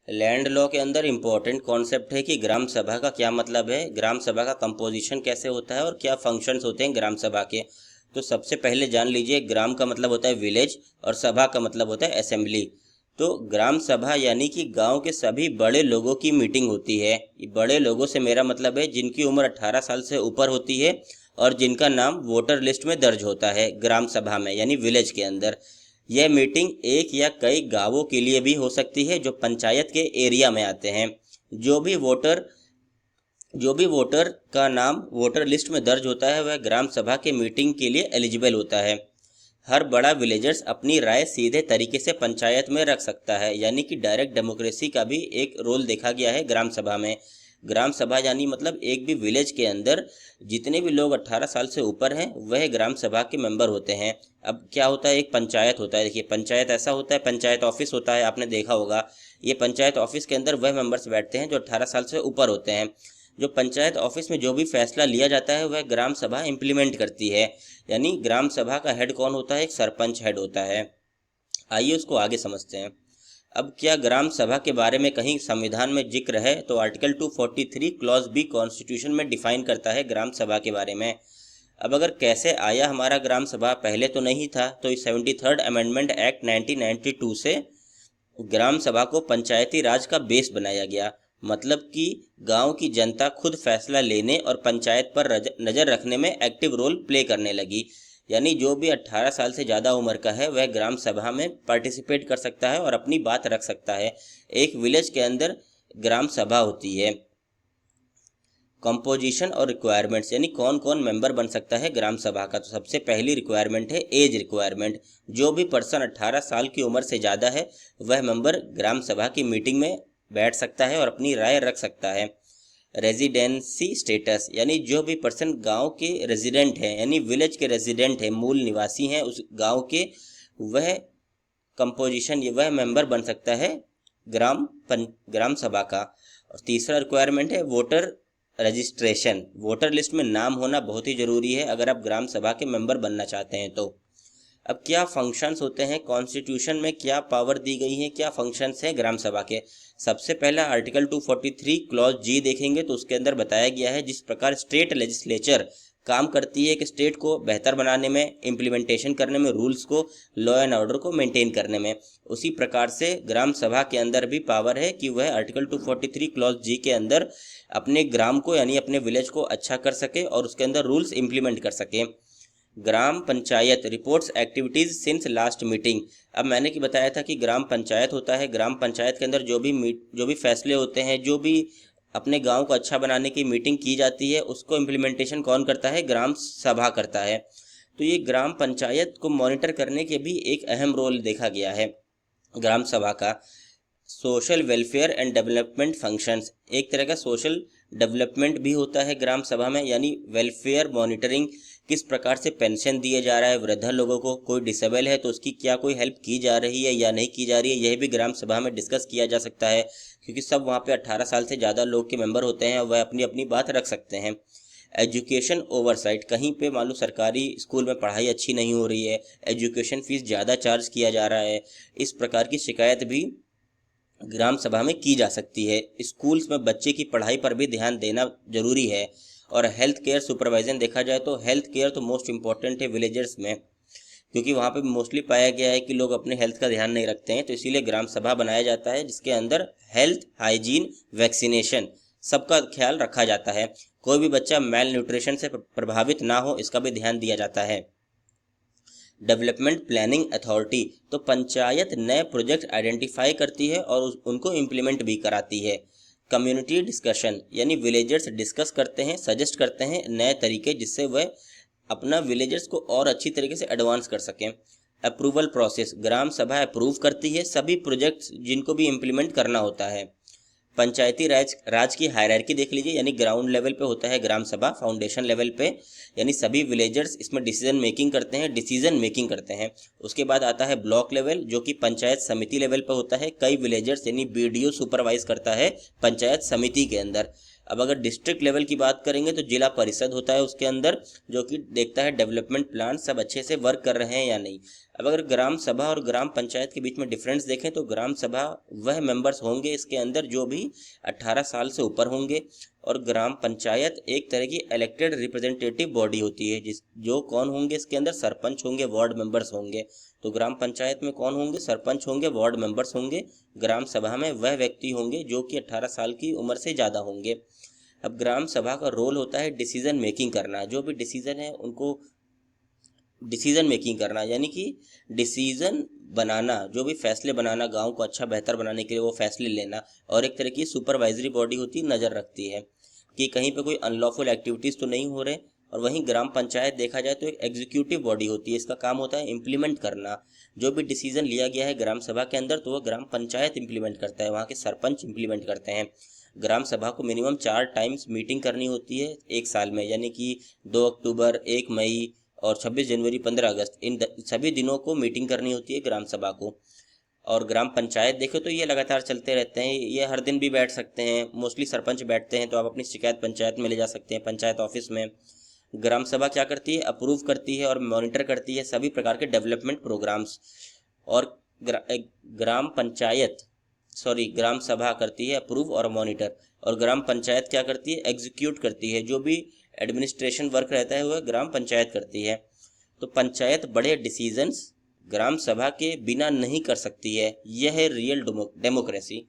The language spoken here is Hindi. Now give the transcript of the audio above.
लैंड लॉ के अंदर इम्पोर्टेंट कॉन्सेप्ट है कि ग्राम सभा का क्या मतलब है, ग्राम सभा का कंपोजिशन कैसे होता है और क्या फंक्शंस होते हैं ग्राम सभा के। तो सबसे पहले जान लीजिए, ग्राम का मतलब होता है विलेज और सभा का मतलब होता है असेंबली। तो ग्राम सभा यानी कि गांव के सभी बड़े लोगों की मीटिंग होती है। बड़े लोगों से मेरा मतलब है जिनकी उम्र 18 साल से ऊपर होती है और जिनका नाम वोटर लिस्ट में दर्ज होता है ग्राम सभा में यानी विलेज के अंदर। यह मीटिंग एक या कई गांवों के लिए भी हो सकती है जो पंचायत के एरिया में आते हैं। जो भी वोटर जो भी वोटर का नाम वोटर लिस्ट में दर्ज होता है वह ग्राम सभा के मीटिंग के लिए एलिजिबल होता है। हर बड़ा विलेजर्स अपनी राय सीधे तरीके से पंचायत में रख सकता है, यानी कि डायरेक्ट डेमोक्रेसी का भी एक रोल देखा गया है ग्राम सभा में। ग्राम सभा यानी मतलब एक भी विलेज के अंदर जितने भी लोग 18 साल से ऊपर हैं वह ग्राम सभा के मेंबर होते हैं। अब क्या होता है, एक पंचायत होता है। देखिए, पंचायत ऐसा होता है, पंचायत ऑफिस होता है, आपने देखा होगा। ये पंचायत ऑफिस के अंदर वह मेंबर्स बैठते हैं जो 18 साल से ऊपर होते हैं। जो पंचायत ऑफिस में जो भी फैसला लिया जाता है वह ग्राम सभा इम्प्लीमेंट करती है। यानी ग्राम सभा का हेड कौन होता है? एक सरपंच हेड होता है। आइए उसको आगे समझते हैं। अब क्या ग्राम सभा के बारे में कहीं संविधान में जिक्र है? तो आर्टिकल 243 क्लॉज बी कॉन्स्टिट्यूशन में डिफाइन करता है ग्राम सभा के बारे में। अब अगर कैसे आया हमारा ग्राम सभा, पहले तो नहीं था। तो 73rd अमेंडमेंट एक्ट 1992 से ग्राम सभा को पंचायती राज का बेस बनाया गया। मतलब कि गांव की जनता खुद फैसला लेने और पंचायत पर नज़र रखने में एक्टिव रोल प्ले करने लगी। यानी जो भी 18 साल से ज़्यादा उम्र का है वह ग्राम सभा में पार्टिसिपेट कर सकता है और अपनी बात रख सकता है। एक विलेज के अंदर ग्राम सभा होती है। कंपोजिशन और रिक्वायरमेंट्स, यानी कौन कौन मेंबर बन सकता है ग्राम सभा का। तो सबसे पहली रिक्वायरमेंट है एज रिक्वायरमेंट। जो भी पर्सन 18 साल की उम्र से ज़्यादा है वह मेंबर ग्राम सभा की मीटिंग में बैठ सकता है और अपनी राय रख सकता है। रेजिडेंसी स्टेटस, यानी जो भी पर्सन गांव के रेजिडेंट हैं, यानी विलेज के रेजिडेंट हैं, मूल निवासी हैं उस गांव के, वह कंपोजिशन वह मेंबर बन सकता है ग्राम सभा का। और तीसरा रिक्वायरमेंट है वोटर रजिस्ट्रेशन। वोटर लिस्ट में नाम होना बहुत ही ज़रूरी है अगर आप ग्राम सभा के मेंबर बनना चाहते हैं तो। अब क्या फंक्शंस होते हैं, कॉन्स्टिट्यूशन में क्या पावर दी गई है, क्या फंक्शंस हैं ग्राम सभा के। सबसे पहला आर्टिकल 243 क्लॉज जी देखेंगे तो उसके अंदर बताया गया है जिस प्रकार स्टेट लेजिस्लेचर काम करती है कि स्टेट को बेहतर बनाने में, इम्प्लीमेंटेशन करने में, रूल्स को, लॉ एंड ऑर्डर को मेंटेन करने में, उसी प्रकार से ग्राम सभा के अंदर भी पावर है कि वह आर्टिकल 243 क्लॉज जी के अंदर अपने ग्राम को यानी अपने विलेज को अच्छा कर सके और उसके अंदर रूल्स इम्प्लीमेंट कर सके। ग्राम panchayat reports activities since last meeting. अब मैंने कि बताया था कि ग्राम पंचायत होता है। ग्राम पंचायत के अंदर जो भी फैसले होते हैं, जो भी अपने गांव को अच्छा बनाने की मीटिंग की जाती है, उसको इम्प्लीमेंटेशन कौन करता है? ग्राम सभा करता है। तो ये ग्राम पंचायत को मॉनिटर करने के भी एक अहम रोल देखा गया है ग्राम सभा का। Social welfare and development functions, एक तरह का सोशल डेवलपमेंट भी होता है ग्राम सभा में, यानी वेलफेयर मॉनिटरिंग, किस प्रकार से पेंशन दिया जा रहा है वृद्धा लोगों को, कोई डिसेबल है तो उसकी क्या कोई हेल्प की जा रही है या नहीं की जा रही है, यह भी ग्राम सभा में डिस्कस किया जा सकता है। क्योंकि सब वहाँ पे 18 साल से ज़्यादा लोग के मेंबर होते हैं और वह अपनी अपनी बात रख सकते हैं। एजुकेशन ओवरसाइट, कहीं पे मान लो सरकारी स्कूल में पढ़ाई अच्छी नहीं हो रही है, एजुकेशन फीस ज़्यादा चार्ज किया जा रहा है, इस प्रकार की शिकायत भी ग्राम सभा में की जा सकती है। स्कूल्स में बच्चे की पढ़ाई पर भी ध्यान देना जरूरी है। और हेल्थ केयर सुपरवाइजन देखा जाए तो हेल्थ केयर तो मोस्ट इम्पॉर्टेंट है विलेजर्स में, क्योंकि वहाँ पे मोस्टली पाया गया है कि लोग अपने हेल्थ का ध्यान नहीं रखते हैं। तो इसीलिए ग्राम सभा बनाया जाता है जिसके अंदर हेल्थ, हाइजीन, वैक्सीनेशन सबका ख्याल रखा जाता है। कोई भी बच्चा मेल न्यूट्रिशन से प्रभावित ना हो, इसका भी ध्यान दिया जाता है। डेवलपमेंट प्लानिंग अथॉरिटी, तो पंचायत नए प्रोजेक्ट आइडेंटिफाई करती है और उनको इम्प्लीमेंट भी कराती है। कम्युनिटी डिस्कशन, यानी विलेजर्स डिस्कस करते हैं, सजेस्ट करते हैं नए तरीके जिससे वह अपना विलेजर्स को और अच्छी तरीके से एडवांस कर सकें। अप्रूवल प्रोसेस, ग्राम सभा अप्रूव करती है सभी प्रोजेक्ट्स जिनको भी इम्प्लीमेंट करना होता है। पंचायती राज की हायरार्की देख लीजिए, यानी ग्राउंड लेवल पे होता है ग्राम सभा, फाउंडेशन लेवल पे यानी सभी विलेजर्स इसमें डिसीजन मेकिंग करते हैं। उसके बाद आता है ब्लॉक लेवल जो कि पंचायत समिति लेवल पे होता है। कई विलेजर्स यानी बीडीओ सुपरवाइज करता है पंचायत समिति के अंदर। अब अगर डिस्ट्रिक्ट लेवल की बात करेंगे तो जिला परिषद होता है उसके अंदर, जो कि देखता है डेवलपमेंट प्लान सब अच्छे से वर्क कर रहे हैं या नहीं। अब अगर ग्राम सभा और ग्राम पंचायत के बीच में डिफरेंस देखें तो ग्राम सभा वह मेंबर्स होंगे इसके अंदर जो भी 18 साल से ऊपर होंगे, और ग्राम पंचायत एक तरह की इलेक्टेड रिप्रेजेंटेटिव बॉडी होती है जो कौन होंगे इसके अंदर, सरपंच होंगे, वार्ड मेंबर्स होंगे। तो ग्राम पंचायत में कौन होंगे, सरपंच होंगे, वार्ड मेंबर्स होंगे। ग्राम सभा में वह व्यक्ति होंगे जो कि 18 साल की उम्र से ज़्यादा होंगे। अब ग्राम सभा का रोल होता है डिसीजन मेकिंग करना, जो भी डिसीजन है उनको डिसीजन मेकिंग करना, यानी कि डिसीजन बनाना, जो भी फैसले बनाना, गांव को अच्छा बेहतर बनाने के लिए वो फैसले लेना। और एक तरह की सुपरवाइजरी बॉडी होती है, नज़र रखती है कि कहीं पे कोई अनलॉफुल एक्टिविटीज़ तो नहीं हो रहे। और वहीं ग्राम पंचायत देखा जाए तो एक एग्जीक्यूटिव बॉडी होती है, इसका काम होता है इम्प्लीमेंट करना। जो भी डिसीजन लिया गया है ग्राम सभा के अंदर तो वह ग्राम पंचायत इम्प्लीमेंट करता है, वहाँ के सरपंच इम्प्लीमेंट करते हैं। ग्राम सभा को मिनिमम 4 टाइम्स मीटिंग करनी होती है एक साल में, यानी कि 2 अक्टूबर, 1 मई और 26 जनवरी, 15 अगस्त, इन सभी दिनों को मीटिंग करनी होती है ग्राम सभा को। और ग्राम पंचायत देखें तो ये लगातार चलते रहते हैं, ये हर दिन भी बैठ सकते हैं, मोस्टली सरपंच बैठते हैं, तो आप अपनी शिकायत पंचायत में ले जा सकते हैं, पंचायत ऑफिस में। ग्राम सभा क्या करती है, अप्रूव करती है और मॉनिटर करती है सभी प्रकार के डेवलपमेंट प्रोग्राम्स। और ग्राम सभा करती है अप्रूव और मॉनिटर, और ग्राम पंचायत क्या करती है, एग्जीक्यूट करती है। जो भी एडमिनिस्ट्रेशन वर्क रहता है वह ग्राम पंचायत करती है। तो पंचायत बड़े डिसीजंस ग्राम सभा के बिना नहीं कर सकती है, यह है रियल डेमोक्रेसी।